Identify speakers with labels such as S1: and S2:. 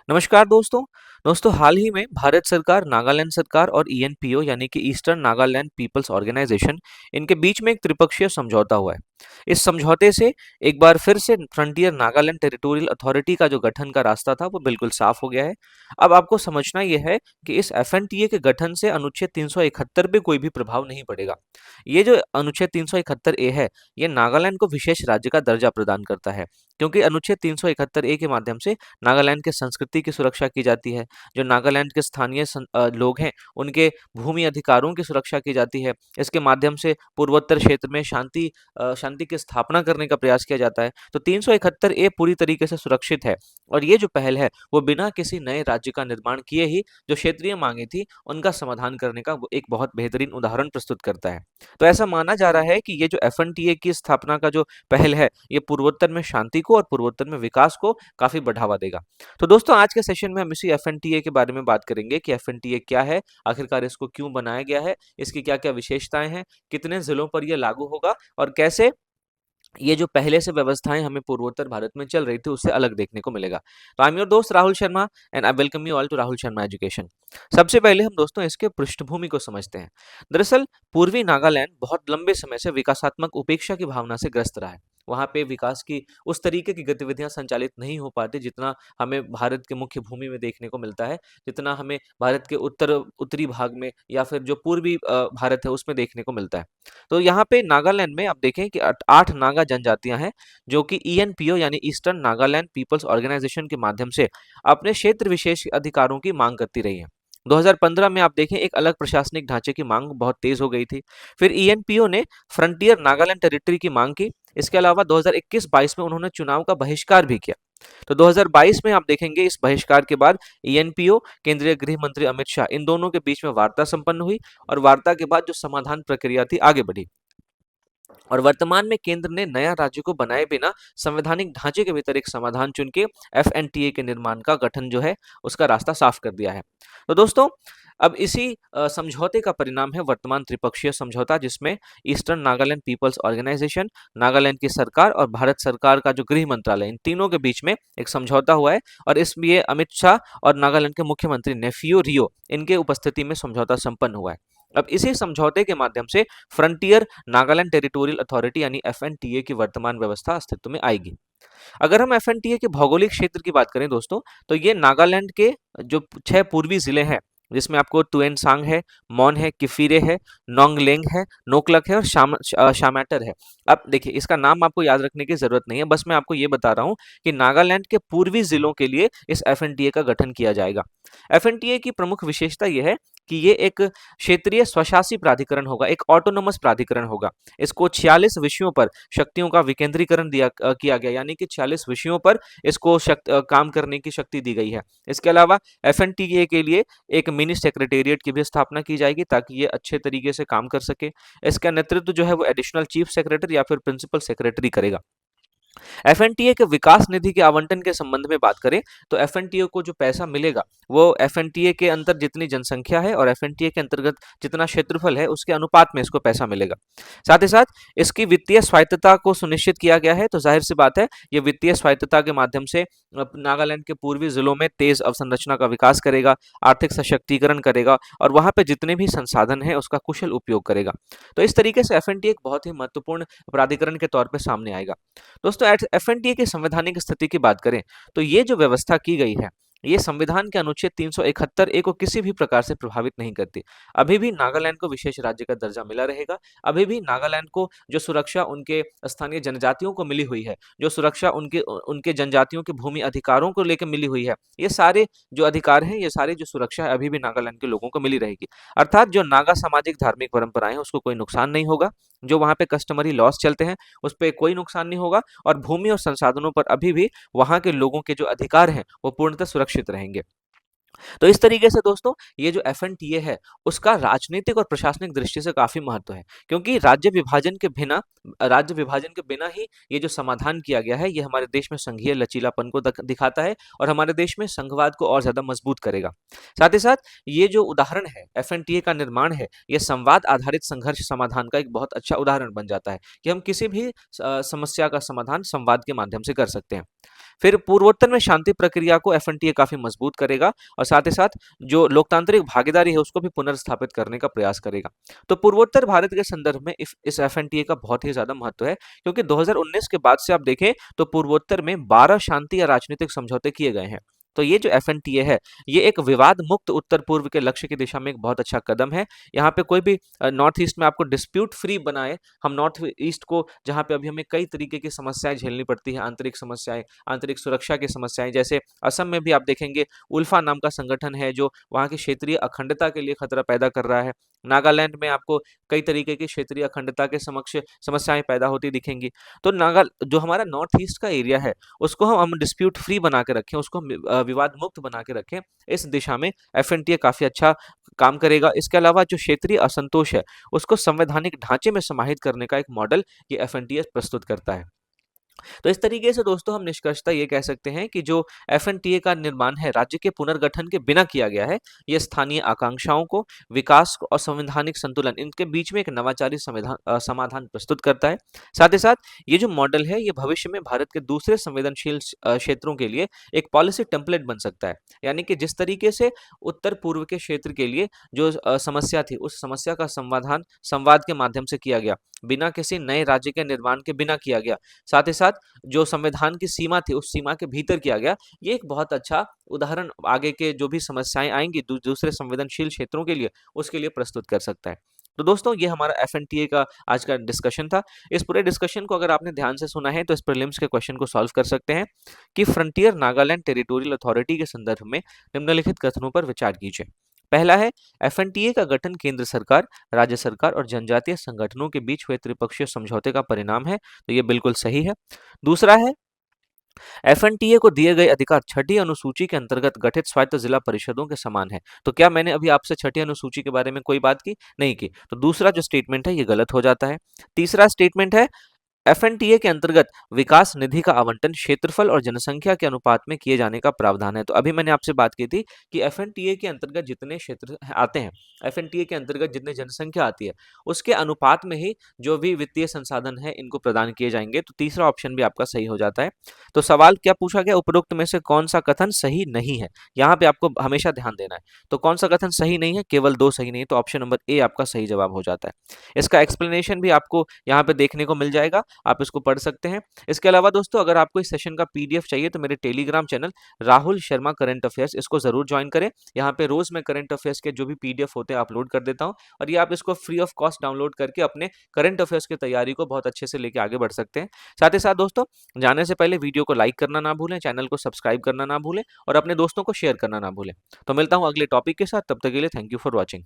S1: नमस्कार दोस्तों। हाल ही में भारत सरकार, नागालैंड सरकार और ईएनपीओ यानी कि ईस्टर्न नागालैंड पीपल्स ऑर्गेनाइजेशन इनके बीच में एक त्रिपक्षीय समझौता हुआ है। इस समझौते से एक बार फिर से फ्रंटियर नागालैंड टेरिटोरियल अथॉरिटी का जो गठन का रास्ता था वो बिल्कुल साफ हो गया है। अब आपको समझना यह है कि इस एफएनटीए के गठन से अनुच्छेद 371 पे कोई भी प्रभाव नहीं पड़ेगा। ये जो अनुच्छेद 371 ए है, ये नागालैंड को विशेष राज्य का दर्जा प्रदान करता है, क्योंकि अनुच्छेद 371 ए के माध्यम से नागालैंड की संस्कृति की सुरक्षा की जाती है। जो नागालैंड के स्थानीय लोग हैं, उनके भूमि अधिकारों की सुरक्षा की जाती है। इसके माध्यम से पूर्वोत्तर क्षेत्र में शांति की स्थापना करने का प्रयास किया जाता है। तो 371 ए पूरी तरीके से सुरक्षित है और ये जो पहल है, वो बिना किसी नए राज्य का निर्माण किए ही जो क्षेत्रीय मांगे थी, उनका समाधान करने का वो एक बहुत बेहतरीन उदाहरण प्रस्तुत करता है। तो ऐसा माना जा रहा है कि ये जो एफएनटीए की स्थापना का जो पहल है, ये पूर्वोत्तर में शांति को और पूर्वोत्तर में विकास को काफ़ी बढ़ावा देगा। तो दोस्तों, आज के सेशन में हम इसी एफएनटीए के बारे में बात करेंगे कि एफएनटीए क्या है, आखिरकार इसको क्यों बनाया गया है, इसकी क्या-क्या विशेषताएँ हैं, कितने ज़िलों पर ये लागू होगा और कैसे ये जो पहले से व्यवस्थाएँ हमें पूर्वोत्तर भारत में चल रही थी, उससे अलग देखने को मिलेगा। तो आई एम योर दोस्त Rahul Sharma and I welcome you all to Rahul Sharma education. सबसे पहले हम दोस्तों इसके पृष्ठभूमि को समझते हैं। दरअसल पूर्वी नागालैंड बहुत लंबे समय से विकासात्मक उपेक्षा की भावना से ग्रस्त रहा है। वहाँ पे विकास की उस तरीके की गतिविधियाँ संचालित नहीं हो पाती जितना हमें भारत के मुख्य भूमि में देखने को मिलता है, जितना हमें भारत के उत्तरी भाग में या फिर जो पूर्वी भारत है उसमें देखने को मिलता है। तो यहाँ पे नागालैंड में आप देखें कि 8 नागा जनजातियाँ हैं, जो कि ईएनपीओ यानी ईस्टर्न नागालैंड पीपल्स ऑर्गेनाइजेशन के माध्यम से अपने क्षेत्र विशेष अधिकारों की मांग करती रही हैं। 2015 में आप देखें एक अलग प्रशासनिक ढांचे की मांग बहुत तेज हो गई थी। फिर ईएनपीओ ने फ्रंटियर नागालैंड टेरिटरी की मांग की। इसके अलावा 2021-22 में उन्होंने चुनाव का बहिष्कार भी किया। तो 2022 में आप देखेंगे इस बहिष्कार के बाद ईएनपीओ, केंद्रीय गृह मंत्री अमित शाह, इन दोनों के बीच में वार्ता संपन्न हुई और वार्ता के बाद जो समाधान प्रक्रिया थी आगे बढ़ी। और वर्तमान में केंद्र ने नया राज्य को बनाए बिना संवैधानिक ढांचे के भीतर एक समाधान चुन के एफएनटीए के निर्माण का गठन जो है उसका रास्ता साफ कर दिया है। तो दोस्तों, अब इसी समझौते का परिणाम है वर्तमान त्रिपक्षीय समझौता, जिसमें eastern Nagaland peoples organisation, Nagaland की सरकार और भारत सरकार का जो गृह मंत्रालय, इन तीनों के बीच में एक समझौता हुआ है और इसमें ये अमित शाह और नागालैंड के मुख्यमंत्री नेफियो रियो, इनके उपस्थिति में समझौता संपन्न हुआ है। अब इसी समझौते के माध्यम से फ्रंटियर नागालैंड टेरिटोरियल अथॉरिटी यानी एफएनटीए की वर्तमान व्यवस्था अस्तित्व में आएगी। अगर हम एफएनटीए के भौगोलिक क्षेत्र की बात करें दोस्तों, तो ये नागालैंड के जो 6 पूर्वी जिले हैं, जिसमें आपको तुएनसांग है, मौन है, किफिरे है, नोंगलेंग है, नोकलक है और शामैटर है। अब देखिए, इसका नाम आपको याद रखने की ज़रूरत नहीं है, बस मैं आपको ये बता रहा हूँ कि नागालैंड के पूर्वी जिलों के लिए इस एफएनटीए का गठन किया जाएगा। एफएनटीए की प्रमुख विशेषता ये है कि ये एक क्षेत्रीय स्वशासी प्राधिकरण होगा, एक ऑटोनोमस प्राधिकरण होगा। इसको 46 विषयों पर शक्तियों का विकेंद्रीकरण किया गया, यानी कि 46 विषयों पर इसको काम करने की शक्ति दी गई है। इसके अलावा एफएनटीए के लिए एक मिनी सेक्रेटेरिएट की भी स्थापना की जाएगी ताकि ये अच्छे तरीके से काम कर सके। इसका नेतृत्व जो है वो एडिशनल चीफ सेक्रेटरी या फिर प्रिंसिपल सेक्रेटरी करेगा। एफएनटीए के विकास निधि के आवंटन के संबंध में बात करें, तो एफएनटीए को जो पैसा मिलेगा वो एफएनटीए के अंदर जितनी जनसंख्या है और एफएनटीए के अंतर्गत जितना क्षेत्रफल है उसके अनुपात में इसको पैसा मिलेगा। साथ ही साथ इसकी वित्तीय स्वायत्तता को सुनिश्चित किया गया है। तो जाहिर सी बात है, ये वित्तीय स्वायत्तता के माध्यम से नागालैंड के पूर्वी जिलों में तेज अवसंरचना का विकास करेगा, आर्थिक सशक्तिकरण करेगा और वहां पे जितने भी संसाधन है उसका कुशल उपयोग करेगा। तो इस तरीके से एफएनटीए एक बहुत ही महत्वपूर्ण प्राधिकरण के तौर पर सामने आएगा। दोस्तों, एफएनटीए की संवैधानिक स्थिति की बात करें, तो ये जो व्यवस्था की गई है, ये संविधान के अनुच्छेद 371 ए को किसी भी प्रकार से प्रभावित नहीं करती। अभी भी नागालैंड को विशेष राज्य का दर्जा मिला रहेगा। अभी भी नागालैंड को जो सुरक्षा उनके स्थानीय जनजातियों को मिली हुई है, जो सुरक्षा उनके उनके जनजातियों के भूमि अधिकारों को लेकर मिली हुई है, ये सारे जो अधिकार हैं, ये सारी जो सुरक्षा है, अभी भी नागालैंड के लोगों को मिली रहेगी। अर्थात जो नागा सामाजिक धार्मिक परंपराएं हैं, उसको कोई नुकसान नहीं होगा। जो वहाँ पे कस्टमरी लॉस चलते हैं, उस पे कोई नुकसान नहीं होगा और भूमि और संसाधनों पर अभी भी वहाँ के लोगों के जो अधिकार हैं, वो पूर्णतः सुरक्षित रहेंगे। तो इस तरीके से दोस्तों ये जो एफएनटीए है उसका राजनीतिक और प्रशासनिक दृष्टि से काफी महत्व है, क्योंकि राज्य विभाजन के बिना ही ये जो समाधान किया गया है ये हमारे देश में संघीय लचीलापन को दिखाता है और हमारे देश में संघवाद को और ज्यादा मजबूत करेगा। साथ ही साथ ये जो उदाहरण है एफएनटीए का निर्माण है ये संवाद आधारित संघर्ष समाधान का एक बहुत अच्छा उदाहरण बन जाता है कि हम किसी भी समस्या का समाधान संवाद के माध्यम से कर सकते हैं। फिर पूर्वोत्तर में शांति प्रक्रिया को एफएनटीए काफी मजबूत करेगा और साथ ही साथ जो लोकतांत्रिक भागीदारी है उसको भी पुनर्स्थापित करने का प्रयास करेगा। तो पूर्वोत्तर भारत के संदर्भ में इस एफएनटीए का बहुत ही ज्यादा महत्व है, क्योंकि 2019 के बाद से आप देखें तो पूर्वोत्तर में 12 शांति या राजनीतिक समझौते किए गए हैं। तो ये जो एफएनटीए है ये एक विवाद मुक्त उत्तर पूर्व के लक्ष्य की दिशा में एक बहुत अच्छा कदम है। यहाँ पे कोई भी नॉर्थ ईस्ट में आपको डिस्प्यूट फ्री बनाए, हम नॉर्थ ईस्ट को जहाँ पे अभी हमें कई तरीके की समस्याएं झेलनी पड़ती हैं, आंतरिक समस्याएं, आंतरिक सुरक्षा की समस्याएं, जैसे असम में भी आप देखेंगे उल्फा नाम का संगठन है जो वहाँ की क्षेत्रीय अखंडता के लिए खतरा पैदा कर रहा है। नागालैंड में आपको कई तरीके की क्षेत्रीय अखंडता के समक्ष समस्याएं पैदा होती दिखेंगी। तो नागा जो हमारा नॉर्थ ईस्ट का एरिया है उसको हम डिस्प्यूट फ्री बना के रखें, उसको हम विवाद मुक्त बना के रखें, इस दिशा में एफएनटीए काफी अच्छा काम करेगा। इसके अलावा जो क्षेत्रीय असंतोष है उसको संवैधानिक ढांचे में समाहित करने का एक मॉडल ये एफएनटीए प्रस्तुत करता है। तो इस तरीके से दोस्तों हम निष्कर्षतः ये कह सकते हैं कि जो एफएनटीए का निर्माण है राज्य के पुनर्गठन के बिना किया गया है, ये स्थानीय आकांक्षाओं को, विकास को और संवैधानिक संतुलन इनके बीच में एक नवाचारी समाधान प्रस्तुत करता है। साथ ही साथ ये जो मॉडल है ये भविष्य में भारत के दूसरे संवेदनशील क्षेत्रों के लिए एक पॉलिसी टेम्पलेट बन सकता है। यानी कि जिस तरीके से उत्तर पूर्व के क्षेत्र के लिए जो समस्या थी उस समस्या का समाधान संवाद के माध्यम से किया गया, बिना किसी नए राज्य के निर्माण के बिना किया गया, साथ ही साथ जो संविधान की सीमा थी उस सीमा के भीतर किया गया, ये एक बहुत अच्छा उदाहरण आगे के जो भी समस्याएं आएंगी दूसरे संवेदनशील क्षेत्रों के लिए उसके लिए प्रस्तुत कर सकता है। तो दोस्तों ये हमारा एफएनटीए का आज का डिस्कशन था। इस पूरे डिस्कशन को अगर आपने ध्यान से सुना है तो इस प्रीलिम्स के क्वेश्चन को सॉल्व कर सकते हैं कि फ्रंटियर नागालैंड टेरिटोरियल अथॉरिटी के संदर्भ में निम्नलिखित कथनों पर विचार कीजिए। पहला है एफएनटीए का गठन केंद्र सरकार, राज्य सरकार और जनजातीय संगठनों के बीच हुए त्रिपक्षीय समझौते का परिणाम है, तो ये बिल्कुल सही है। दूसरा है एफएनटीए को दिए गए अधिकार छठी अनुसूची के अंतर्गत गठित स्वायत्त जिला परिषदों के समान है। तो क्या मैंने अभी आपसे छठी अनुसूची के बारे में कोई बात की? नहीं की। तो दूसरा जो स्टेटमेंट है ये गलत हो जाता है। तीसरा स्टेटमेंट है एफएनटीए के अंतर्गत विकास निधि का आवंटन क्षेत्रफल और जनसंख्या के अनुपात में किए जाने का प्रावधान है। तो अभी मैंने आपसे बात की थी कि एफएनटीए के अंतर्गत जितने क्षेत्र आते हैं, एफएनटीए के अंतर्गत जितने जनसंख्या आती है उसके अनुपात में ही जो भी वित्तीय संसाधन है इनको प्रदान किए जाएंगे। तो तीसरा ऑप्शन भी आपका सही हो जाता है। तो सवाल क्या पूछा गया, उपरोक्त में से कौन सा कथन सही नहीं है, यहाँ पे आपको हमेशा ध्यान देना है। तो कौन सा कथन सही नहीं है, केवल दो सही नहीं है, तो ऑप्शन नंबर ए आपका सही जवाब हो जाता है। इसका एक्सप्लेनेशन भी आपको यहाँ पे देखने को मिल जाएगा, आप इसको पढ़ सकते हैं। इसके अलावा दोस्तों अगर आपको इस सेशन का पीडीएफ चाहिए तो मेरे Telegram channel Rahul Sharma current affairs इसको जरूर ज्वाइन करें। यहाँ पे रोज मैं करंट अफेयर्स के जो भी पीडीएफ होते हैं अपलोड कर देता हूँ और ये आप इसको फ्री ऑफ कॉस्ट डाउनलोड करके अपने करंट अफेयर्स की तैयारी को बहुत अच्छे से लेके आगे बढ़ सकते हैं। साथ ही साथ दोस्तों जाने से पहले वीडियो को लाइक करना ना भूलें, चैनल को सब्सक्राइब करना ना भूलें और अपने दोस्तों को शेयर करना ना भूलें। तो मिलता हूँ अगले टॉपिक के साथ, तब तक के लिए थैंक यू फॉर वॉचिंग।